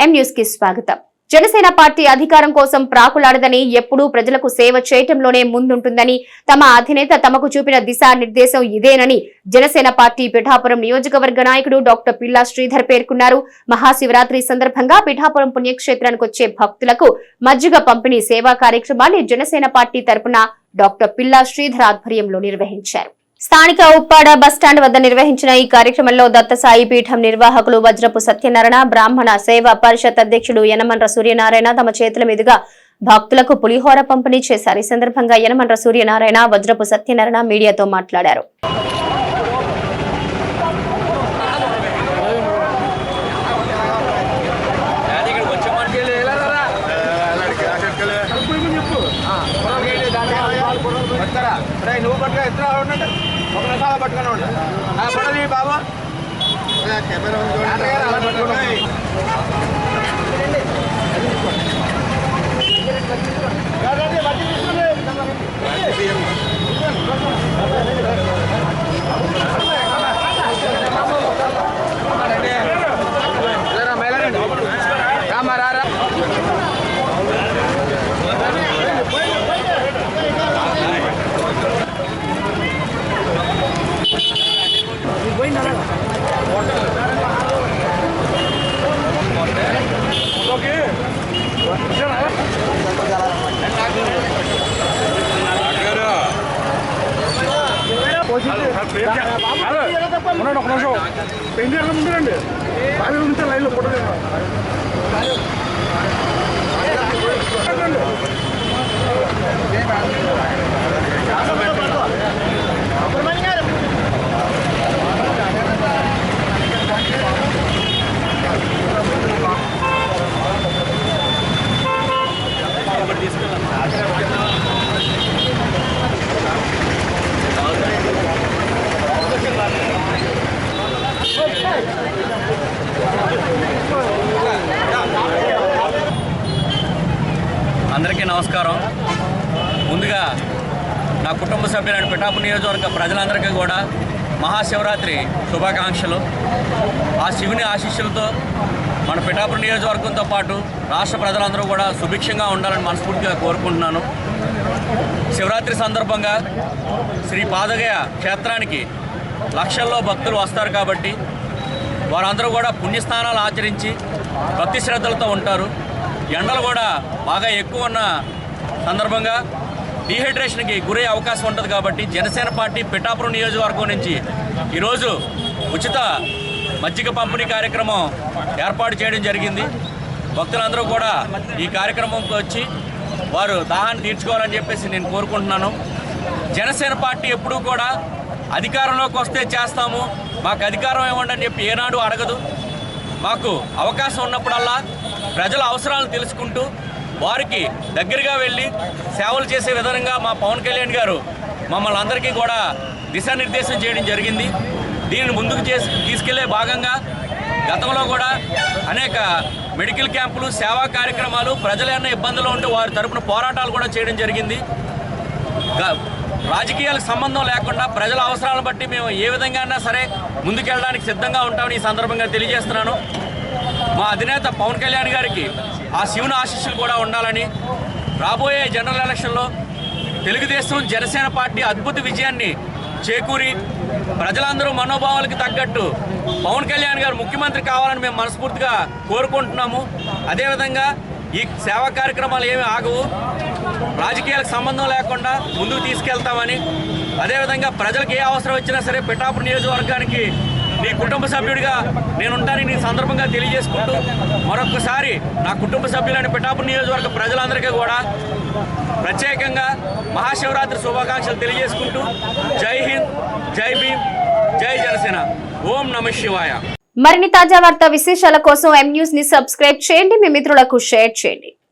M news కి స్వాగతం. Janasena party అధికారం కోసం ప్రాకులాడదని, ఎప్పుడూ ప్రజలకు సేవ చేయటంలోనే ముందుంటుందని, తమ అధినేత తమకు చూపిన దిశానిర్దేశం ఇదేనని జనసేన పార్టీ పిఠాపురం నియోజకవర్గ నాయకుడు డాక్టర్ పిల్లా శ్రీధర్ పేర్కొన్నారు. మహాశివరాత్రి సందర్భంగా పిఠాపురం పుణ్యక్షేత్రానికి వచ్చే భక్తులకు మజ్జిగ పంపిణీ సేవా కార్యక్రమాన్ని జనసేన పార్టీ తరపున డాక్టర్ పిల్లా శ్రీధర్ ఆధ్వర్యంలో నిర్వహించారు. స్థానిక ఉప్పాడ బస్టాండ్ వద్ద నిర్వహించిన ఈ కార్యక్రమంలో దత్తసాయి పీఠం నిర్వాహకులు వజ్రపు సత్యనారాయణ, బ్రాహ్మణ సేవా పరిషత్ అధ్యక్షుడు యనమండ్ర సూర్యనారాయణ తమ చేతుల మీదుగా భక్తులకు పులిహోర పంపిణీ చేశారు. ఈ సందర్భంగా యనమండ్ర సూర్యనారాయణ, వజ్రపు సత్యనారాయణ మీడియాతో మాట్లాడారు. పట్టుకుని ఉంటా బాబా ఒక నిమిషం పెయింట్ ముందురండి బాగా ఉంటే లైన్లో ఫోటో అందరికీ నమస్కారం. ముందుగా నా కుటుంబ సభ్యులైన పిఠాపురం నియోజకవర్గ ప్రజలందరికీ కూడా మహాశివరాత్రి శుభాకాంక్షలు. ఆ శివుని ఆశీస్సులతో మన పిఠాపురం నియోజకవర్గంతో పాటు రాష్ట్ర ప్రజలందరూ కూడా సుభిక్షంగా ఉండాలని మనస్ఫూర్తిగా కోరుకుంటున్నాను. శివరాత్రి సందర్భంగా శ్రీ పాదగయ క్షేత్రానికి లక్షల్లో భక్తులు వస్తారు కాబట్టి వారందరూ కూడా పుణ్యస్నానాలు ఆచరించి భక్తి శ్రద్ధలతో ఉంటారు. ఎండలు కూడా బాగా ఎక్కువ ఉన్న సందర్భంగా డీహైడ్రేషన్కి గురయ్యే అవకాశం ఉంటుంది కాబట్టి జనసేన పార్టీ పిఠాపురం నియోజకవర్గం నుంచి ఈరోజు ఉచిత మజ్జిగ పంపిణీ కార్యక్రమం ఏర్పాటు చేయడం జరిగింది. భక్తులందరూ కూడా ఈ కార్యక్రమంకి వచ్చి వారు దాహాన్ని తీర్చుకోవాలని చెప్పేసి నేను కోరుకుంటున్నాను. జనసేన పార్టీ ఎప్పుడూ కూడా అధికారంలోకి వస్తే చేస్తాము, మాకు అధికారం ఇవ్వండి అని చెప్పి ఏనాడు అడగదు. మాకు అవకాశం ఉన్నప్పుడల్లా ప్రజల అవసరాలను తెలుసుకుంటూ వారికి దగ్గరగా వెళ్ళి సేవలు చేసే విధంగా మా పవన్ కళ్యాణ్ గారు మమ్మల్ని అందరికీ కూడా దిశానిర్దేశం చేయడం జరిగింది. దీనిని ముందుకు తీసుకెళ్లే భాగంగా గతంలో కూడా అనేక మెడికల్ క్యాంపులు, సేవా కార్యక్రమాలు, ప్రజలు ఏమైనా ఇబ్బందులు ఉంటే వారి తరపున పోరాటాలు కూడా చేయడం జరిగింది. రాజకీయాలకు సంబంధం లేకుండా ప్రజల అవసరాలను బట్టి మేము ఏ విధంగా అయినా సరే ముందుకెళ్ళడానికి సిద్ధంగా ఉంటామని ఈ సందర్భంగా తెలియజేస్తున్నాను. మా అధినేత పవన్ కళ్యాణ్ గారికి ఆ శివుని ఆశీస్సులు కూడా ఉండాలని, రాబోయే జనరల్ ఎలక్షన్లో తెలుగుదేశం జనసేన పార్టీ అద్భుత విజయాన్ని చేకూరి ప్రజలందరూ మనోభావాలకు తగ్గట్టు పవన్ కళ్యాణ్ గారు ముఖ్యమంత్రి కావాలని మేము మనస్ఫూర్తిగా కోరుకుంటున్నాము. అదేవిధంగా ఈ సేవా కార్యక్రమాలు ఏమీ ఆగవు, రాజకీయాలకు సంబంధం లేకుండా ముందుకు తీసుకెళ్తామని, అదేవిధంగా ప్రజలకు ఏ అవసరం వచ్చినా సరే పిఠాపురం నియోజకవర్గానికి నీ కుటుంబ సభ్యుడిగా నేనుంటానని ఈ సందర్భంగా తెలియజేసుకుంటూ మరొకసారి నా కుటుంబ సభ్యులైన పిఠాపురం నియోజకవర్గ ప్రజలందరికీ కూడా ప్రత్యేకంగా మహాశివరాత్రి శుభాకాంక్షలు తెలియజేసుకుంటూ జై హింద్, జై భీమ్, జై జనసేన, ఓం నమః శివాయ. మరిన్ని తాజా వార్తా విశేషాల కోసం ఎం న్యూస్ ని సబ్స్క్రైబ్ చేయండి, మీ మిత్రులకు షేర్ చేయండి.